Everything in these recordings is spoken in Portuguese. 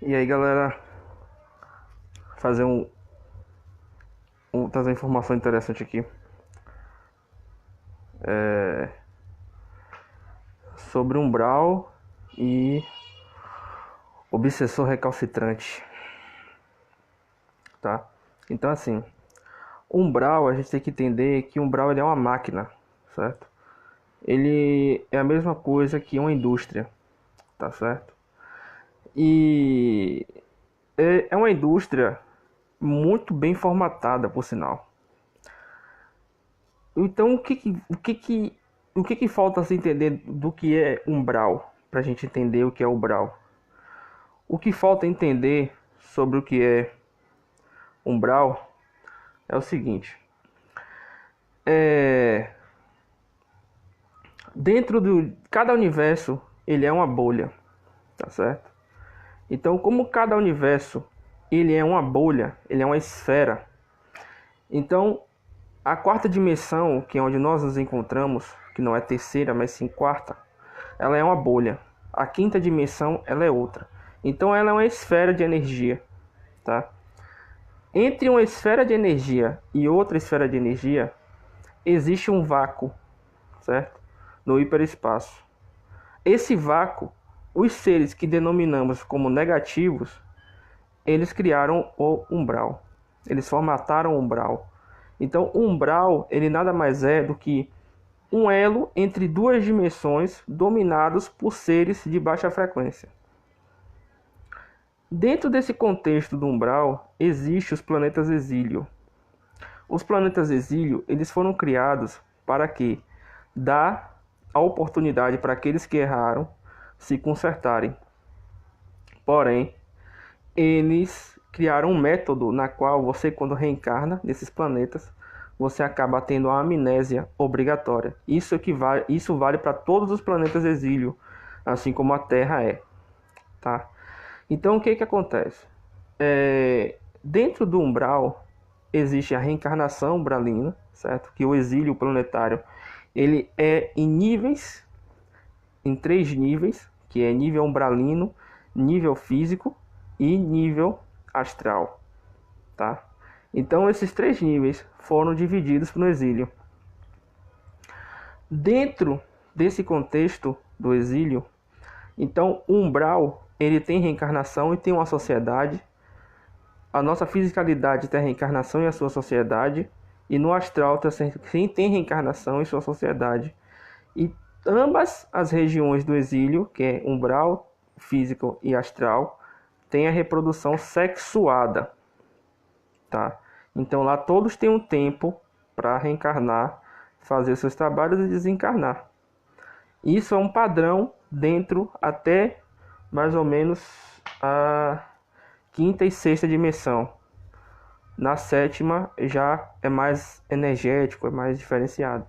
E aí, galera, fazer trazer uma informação interessante aqui sobre umbral e obsessor recalcitrante, tá? Então, assim, umbral, a gente tem que entender que umbral ele é uma máquina, certo? Ele é a mesma coisa que uma indústria, tá certo? E é uma indústria muito bem formatada, por sinal. Então, o que que falta se entender do que é umbral, para a gente entender o que é umbral? O que falta entender sobre o que é umbral é o seguinte: é, dentro de cada universo ele é uma bolha, tá certo? Então, como cada universo ele é uma bolha, ele é uma esfera. Então, a quarta dimensão, que é onde nós nos encontramos, que não é terceira, mas sim quarta, ela é uma bolha. A quinta dimensão, ela é outra. Então, ela é uma esfera de energia, tá? Entre uma esfera de energia e outra esfera de energia, existe um vácuo, certo? No hiperespaço. Esse vácuo, os seres que denominamos como negativos, eles criaram o umbral. Eles formataram o umbral. Então, o umbral, ele nada mais é do que um elo entre duas dimensões dominados por seres de baixa frequência. Dentro desse contexto do umbral, existem os planetas exílio. Os planetas exílio, eles foram criados para que dar a oportunidade para aqueles que erraram se consertarem. Porém, eles criaram um método na qual você, quando reencarna nesses planetas, você acaba tendo a amnésia obrigatória. Isso vale para todos os planetas exílio, assim como a Terra é, tá? Então, o que acontece? Dentro do umbral existe a reencarnação umbralina, certo? Que o exílio planetário ele é em níveis, em 3 níveis, que é nível umbralino, nível físico e nível astral, tá? Então esses 3 níveis foram divididos no exílio. Dentro desse contexto do exílio, então o umbral ele tem reencarnação e tem uma sociedade. A nossa fisicalidade tem a reencarnação e a sua sociedade, e no astral tem reencarnação e sua sociedade. E ambas as regiões do exílio, que é umbral, físico e astral, tem a reprodução sexuada, tá? Então lá todos têm um tempo para reencarnar, fazer seus trabalhos e desencarnar. Isso é um padrão dentro até mais ou menos a quinta e sexta dimensão. Na sétima já é mais energético, é mais diferenciado.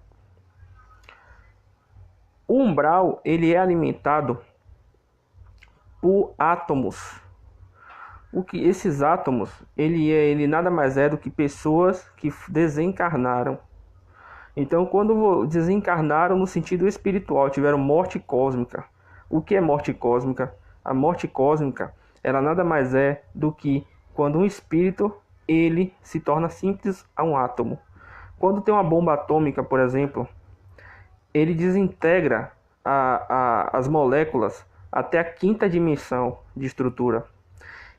O umbral ele é alimentado por átomos. O que esses átomos ele nada mais é do que pessoas que desencarnaram. Então, quando desencarnaram no sentido espiritual, tiveram morte cósmica. O que é morte cósmica? A morte cósmica, ela nada mais é do que quando um espírito ele se torna simples a um átomo. Quando tem uma bomba atômica, por exemplo, ele desintegra as moléculas até a quinta dimensão de estrutura.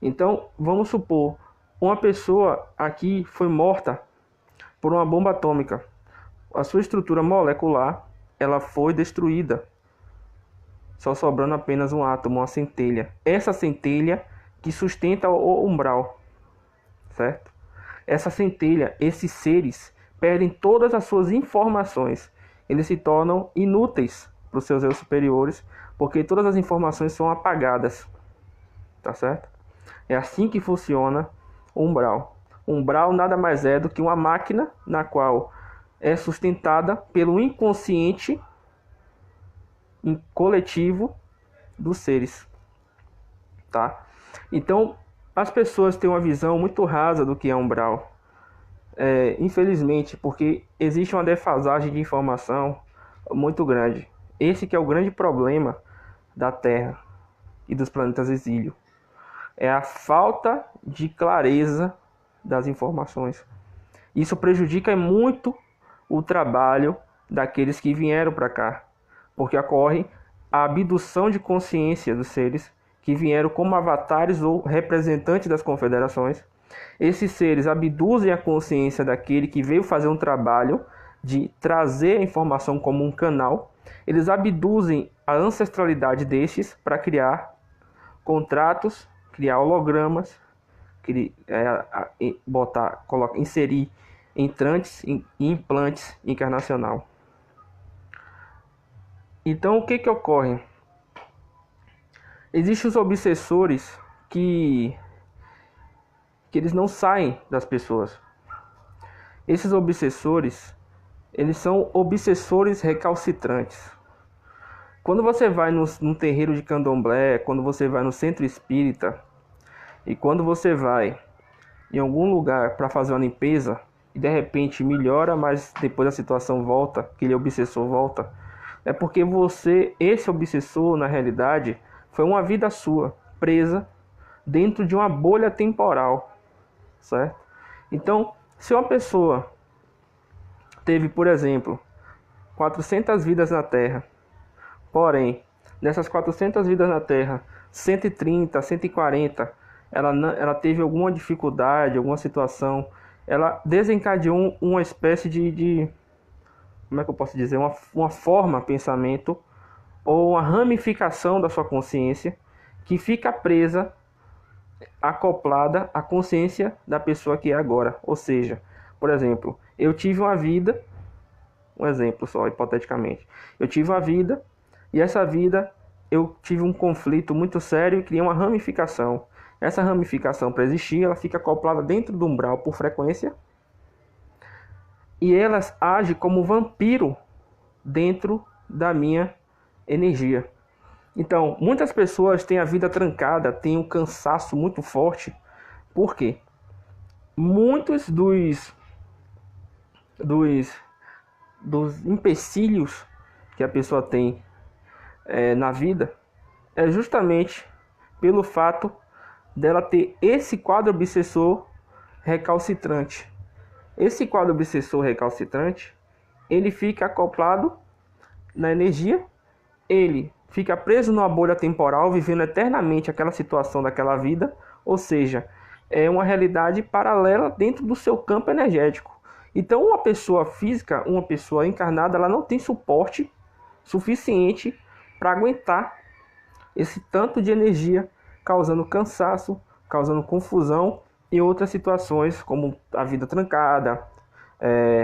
Então, vamos supor, uma pessoa aqui foi morta por uma bomba atômica. A sua estrutura molecular ela foi destruída, só sobrando apenas um átomo, uma centelha. Essa centelha que sustenta o umbral, certo? Essa centelha, esses seres perdem todas as suas informações. Eles se tornam inúteis para os seus eu superiores, porque todas as informações são apagadas, tá certo? É assim que funciona o umbral. O umbral nada mais é do que uma máquina na qual é sustentada pelo inconsciente coletivo dos seres, tá? Então, as pessoas têm uma visão muito rasa do que é umbral. Infelizmente, porque existe uma defasagem de informação muito grande. Esse que é o grande problema da Terra e dos planetas exílio. é a falta de clareza das informações. Isso prejudica muito o trabalho daqueles que vieram para cá, porque ocorre a abdução de consciência dos seres que vieram como avatares ou representantes das confederações. Esses seres abduzem a consciência daquele que veio fazer um trabalho de trazer a informação como um canal. Eles abduzem a ancestralidade destes para criar contratos, criar hologramas, inserir entrantes e implantes encarnacional. Então, o que ocorre? Existem os obsessores que eles não saem das pessoas. Esses obsessores, eles são obsessores recalcitrantes. Quando você vai no terreiro de candomblé, quando você vai no centro espírita, e quando você vai em algum lugar para fazer uma limpeza, e de repente melhora, mas depois a situação volta, aquele obsessor volta, é porque esse obsessor, na realidade, foi uma vida sua, presa dentro de uma bolha temporal, certo? Então, se uma pessoa teve, por exemplo, 400 vidas na Terra, porém, nessas 400 vidas na Terra, 130, 140, ela teve alguma dificuldade, alguma situação, ela desencadeou uma espécie de como é que eu posso dizer, uma forma, pensamento, ou uma ramificação da sua consciência, que fica presa, acoplada à consciência da pessoa que é agora. Ou seja, por exemplo, eu tive uma vida, um exemplo só, hipoteticamente, eu tive uma vida, e essa vida eu tive um conflito muito sério e criei uma ramificação. Essa ramificação, para existir, ela fica acoplada dentro do umbral por frequência, e elas agem como vampiro dentro da minha energia. Então, muitas pessoas têm a vida trancada, têm um cansaço muito forte. Por quê? Muitos dos empecilhos que a pessoa tem na vida é justamente pelo fato dela ter esse quadro obsessor recalcitrante. Esse quadro obsessor recalcitrante, ele fica acoplado na energia, ele fica preso numa bolha temporal, vivendo eternamente aquela situação daquela vida, ou seja, é uma realidade paralela dentro do seu campo energético. Então, uma pessoa física, uma pessoa encarnada, ela não tem suporte suficiente para aguentar esse tanto de energia, causando cansaço, causando confusão e outras situações como a vida trancada,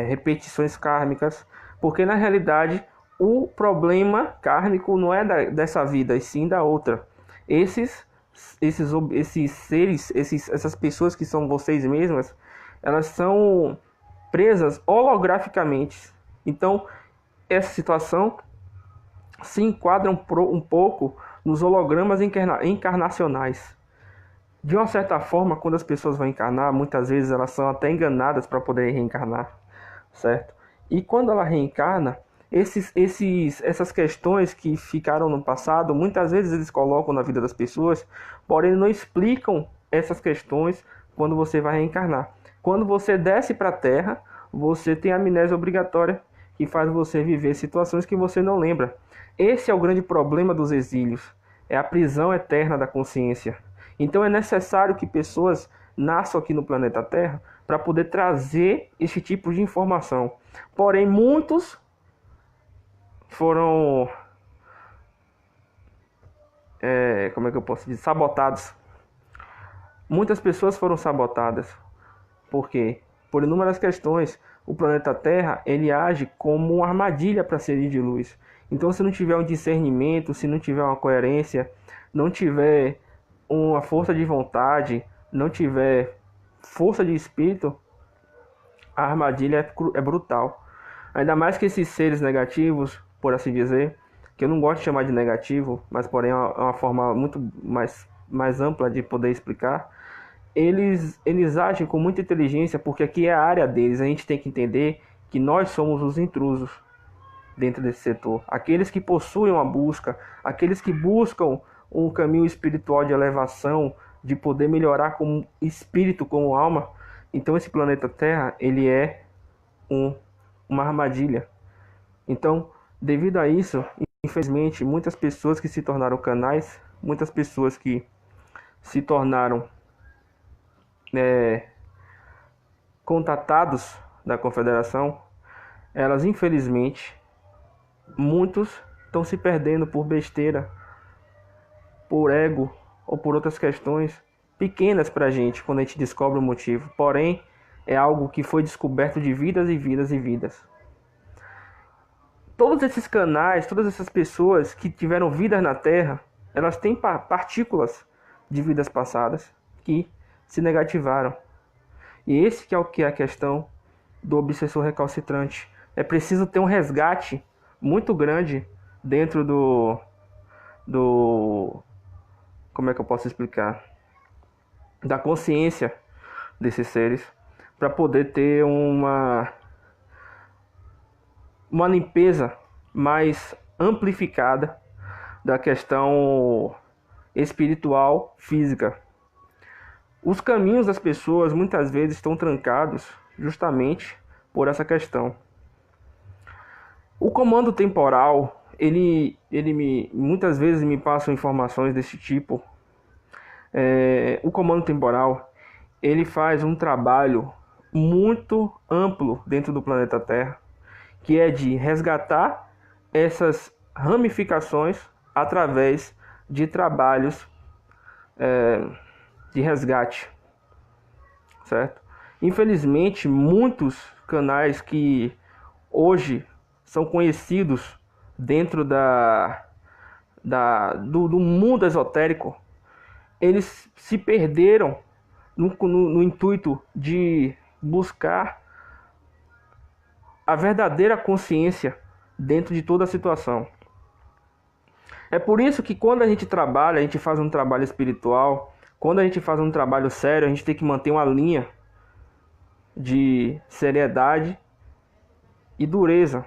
repetições kármicas, porque na realidade o problema kármico não é dessa vida, e sim da outra. Esses seres, essas pessoas que são vocês mesmas, elas são presas holograficamente. Então, essa situação se enquadra um pouco nos hologramas encarnacionais. De uma certa forma, quando as pessoas vão encarnar, muitas vezes elas são até enganadas para poder reencarnar, certo? E quando ela reencarna, essas questões que ficaram no passado, muitas vezes eles colocam na vida das pessoas, porém não explicam essas questões quando você vai reencarnar. Quando você desce para a Terra, você tem a amnésia obrigatória, que faz você viver situações que você não lembra. Esse é o grande problema dos exílios, é a prisão eterna da consciência. Então é necessário que pessoas nasçam aqui no planeta Terra para poder trazer esse tipo de informação. Porém, muitos foram, como é que eu posso dizer, sabotados. Muitas pessoas foram sabotadas. Por quê? Por inúmeras questões. O planeta Terra, ele age como uma armadilha para seres de luz. Então, se não tiver um discernimento, se não tiver uma coerência, não tiver uma força de vontade, não tiver força de espírito, a armadilha é brutal. Ainda mais que esses seres negativos, por assim dizer, que eu não gosto de chamar de negativo, mas porém é uma forma muito mais ampla de poder explicar, eles agem com muita inteligência, porque aqui é a área deles. A gente tem que entender que nós somos os intrusos dentro desse setor. Aqueles que possuem uma busca, aqueles que buscam um caminho espiritual de elevação, de poder melhorar como espírito, como alma, então esse planeta Terra, ele é uma armadilha. Então, devido a isso, infelizmente, muitas pessoas que se tornaram canais, muitas pessoas que se tornaram contatados da Confederação, elas infelizmente, muitos estão se perdendo por besteira, por ego ou por outras questões pequenas pra gente quando a gente descobre o motivo. Porém, é algo que foi descoberto de vidas e vidas e vidas. Todos esses canais, todas essas pessoas que tiveram vidas na Terra, elas têm partículas de vidas passadas que se negativaram. E esse que é a questão do obsessor recalcitrante. É preciso ter um resgate muito grande dentro como é que eu posso explicar? Da consciência desses seres, para poder ter uma limpeza mais amplificada da questão espiritual, física. Os caminhos das pessoas muitas vezes estão trancados justamente por essa questão. O comando temporal, muitas vezes me passa informações desse tipo. O comando temporal, ele faz um trabalho muito amplo dentro do planeta Terra, que é de resgatar essas ramificações através de trabalhos de resgate, certo? Infelizmente, muitos canais que hoje são conhecidos dentro do mundo esotérico, eles se perderam no intuito de buscar a verdadeira consciência dentro de toda a situação. É por isso que quando a gente trabalha, a gente faz um trabalho espiritual, quando a gente faz um trabalho sério, a gente tem que manter uma linha de seriedade e dureza,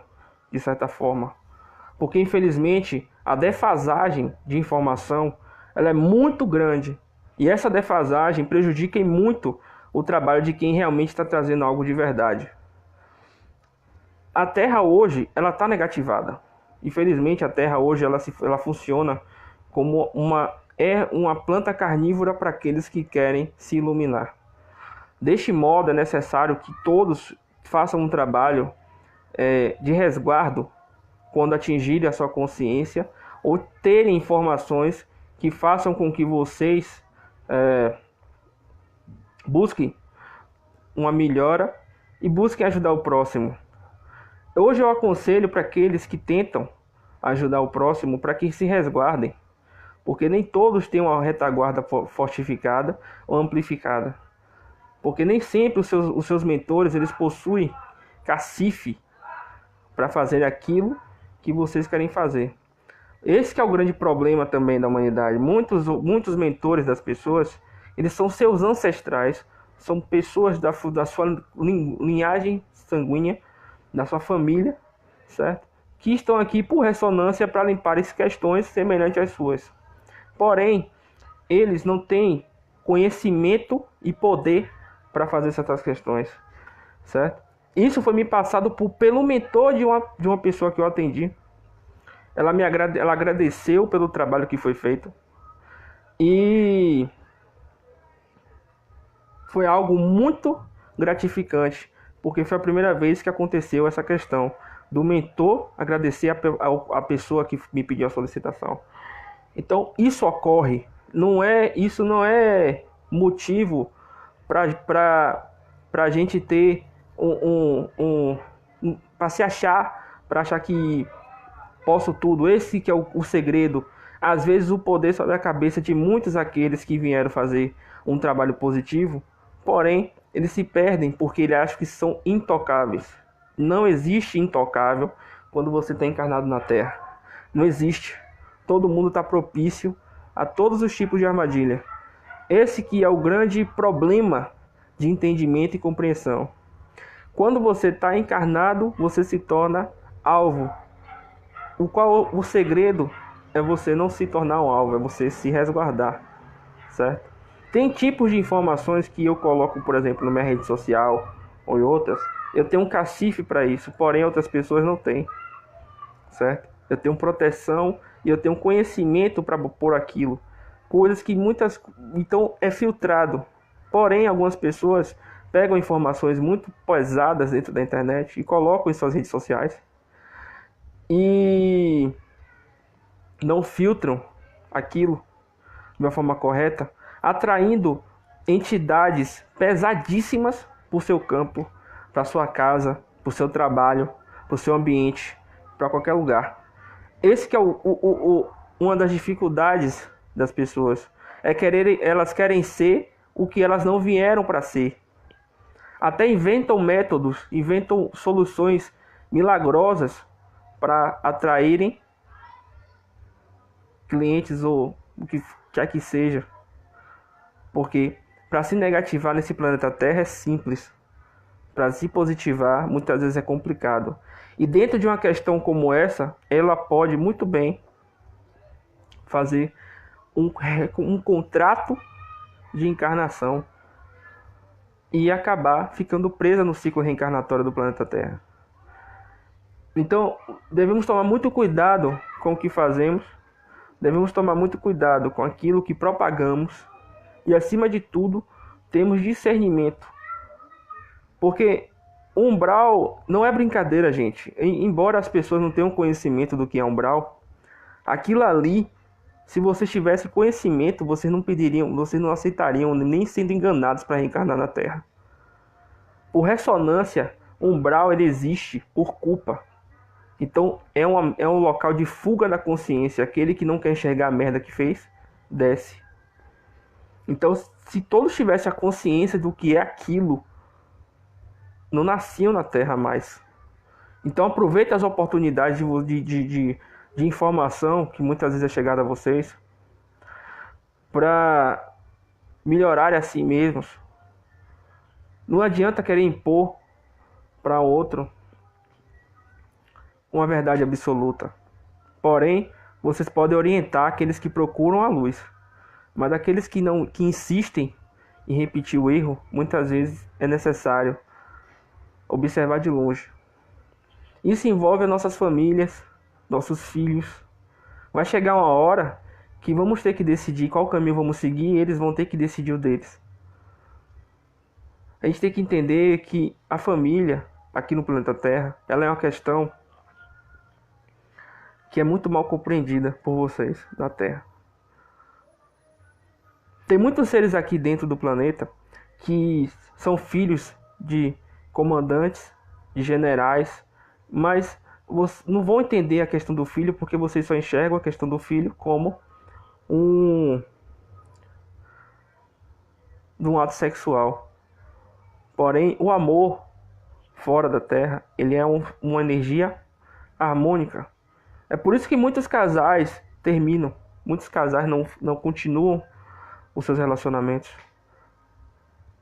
de certa forma. Porque, infelizmente, a defasagem de informação ela é muito grande. E essa defasagem prejudica muito o trabalho de quem realmente está trazendo algo de verdade. A Terra hoje, ela está negativada. Infelizmente, a Terra hoje, ela funciona como uma planta carnívora para aqueles que querem se iluminar. Deste modo, é necessário que todos façam um trabalho de resguardo quando atingirem a sua consciência ou terem informações que façam com que vocês busquem uma melhora e busquem ajudar o próximo. Hoje eu aconselho para aqueles que tentam ajudar o próximo para que se resguardem, porque nem todos têm uma retaguarda fortificada ou amplificada, porque nem sempre os seus mentores eles possuem cacife para fazer aquilo que vocês querem fazer. Esse que é o grande problema também da humanidade. Muitos mentores das pessoas, eles são seus ancestrais, são pessoas da sua linhagem sanguínea, da sua família, certo? Que estão aqui por ressonância para limpar essas questões semelhantes às suas. Porém, eles não têm conhecimento e poder para fazer certas questões, certo? Isso foi me passado pelo mentor de uma pessoa que eu atendi. Ela agradeceu pelo trabalho que foi feito. E foi algo muito gratificante, porque foi a primeira vez que aconteceu essa questão do mentor agradecer a pessoa que me pediu a solicitação. Então, isso ocorre. Isso não é motivo para a gente ter para se achar, para achar que posso tudo. Esse que é o segredo. Às vezes o poder sobe a cabeça de muitos aqueles que vieram fazer um trabalho positivo, porém eles se perdem porque eles acham que são intocáveis. Não existe intocável quando você está encarnado na Terra. Não existe. Todo mundo está propício a todos os tipos de armadilha. Esse que é o grande problema de entendimento e compreensão. Quando você está encarnado, você se torna alvo. O segredo é você não se tornar um alvo, é você se resguardar, certo? Tem tipos de informações que eu coloco, por exemplo, na minha rede social ou em outras. Eu tenho um cacife para isso, porém outras pessoas não têm, certo? Eu tenho proteção e eu tenho conhecimento para pôr aquilo. Coisas que muitas... Então é filtrado. Porém, algumas pessoas pegam informações muito pesadas dentro da internet e colocam em suas redes sociais e não filtram aquilo de uma forma correta, atraindo entidades pesadíssimas para o seu campo, para sua casa, para o seu trabalho, para o seu ambiente, para qualquer lugar. Esse que é uma das dificuldades das pessoas. Elas querem ser o que elas não vieram para ser. Até inventam métodos, inventam soluções milagrosas para atraírem clientes ou o que quer que seja. Porque para se negativar nesse planeta Terra é simples. Para se positivar, muitas vezes é complicado. E dentro de uma questão como essa, ela pode muito bem fazer um contrato de encarnação e acabar ficando presa no ciclo reencarnatório do planeta Terra. Então, devemos tomar muito cuidado com o que fazemos, devemos tomar muito cuidado com aquilo que propagamos e, acima de tudo, temos discernimento. Porque umbral não é brincadeira, gente. Embora as pessoas não tenham conhecimento do que é umbral, aquilo ali, se vocês tivessem conhecimento, vocês não aceitariam nem sendo enganados para reencarnar na Terra. Por ressonância, umbral ele existe por culpa. Então é um local de fuga da consciência. Aquele que não quer enxergar a merda que fez, desce. Então, se todos tivessem a consciência do que é aquilo, não nasciam na Terra mais. Então aproveite as oportunidades de informação que muitas vezes é chegada a vocês para melhorar a si mesmos. Não adianta querer impor para outro uma verdade absoluta. Porém, vocês podem orientar aqueles que procuram a luz. Mas aqueles que insistem em repetir o erro, muitas vezes é necessário observar de longe. Isso envolve as nossas famílias, nossos filhos. Vai chegar uma hora que vamos ter que decidir qual caminho vamos seguir e eles vão ter que decidir o deles. A gente tem que entender que a família aqui no planeta Terra, ela é uma questão que é muito mal compreendida por vocês da Terra. Tem muitos seres aqui dentro do planeta que são filhos de comandantes, de generais, mas não vão entender a questão do filho porque vocês só enxergam a questão do filho como um ato sexual. Porém, o amor fora da Terra, ele é uma energia harmônica. É por isso que muitos casais terminam, muitos casais não continuam os seus relacionamentos,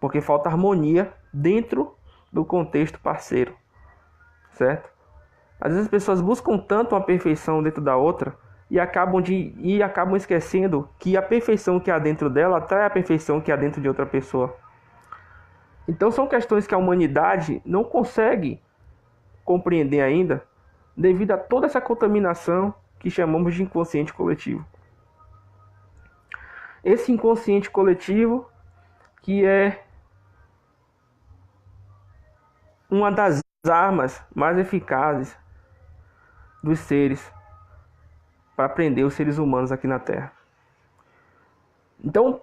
porque falta harmonia dentro do contexto parceiro, certo? Às vezes as pessoas buscam tanto uma perfeição dentro da outra e acabam esquecendo que a perfeição que há dentro dela atrai a perfeição que há dentro de outra pessoa. Então são questões que a humanidade não consegue compreender ainda, devido a toda essa contaminação que chamamos de inconsciente coletivo. Esse inconsciente coletivo que é uma das armas mais eficazes dos seres para prender os seres humanos aqui na Terra. Então,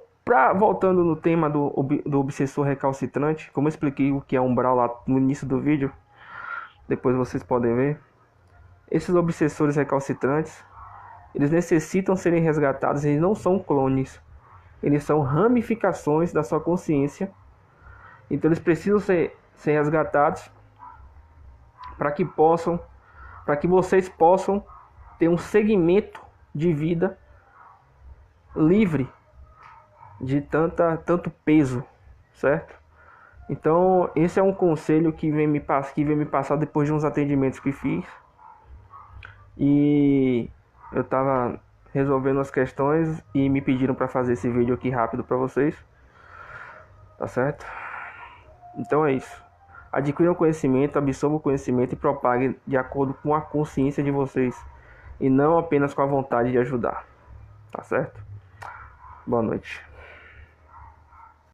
voltando no tema do obsessor recalcitrante, como eu expliquei o que é umbral lá no início do vídeo, depois vocês podem ver, esses obsessores recalcitrantes, eles necessitam serem resgatados, eles não são clones, eles são ramificações da sua consciência, então eles precisam ser resgatados para que vocês possam ter um segmento de vida livre de tanto peso, certo? Então esse é um conselho que vem me passar depois de uns atendimentos que fiz, e eu estava resolvendo as questões e me pediram para fazer esse vídeo aqui rápido para vocês. Tá certo? Então é isso. Adquiram conhecimento, absorvam o conhecimento e propaguem de acordo com a consciência de vocês e não apenas com a vontade de ajudar. Tá certo? Boa noite.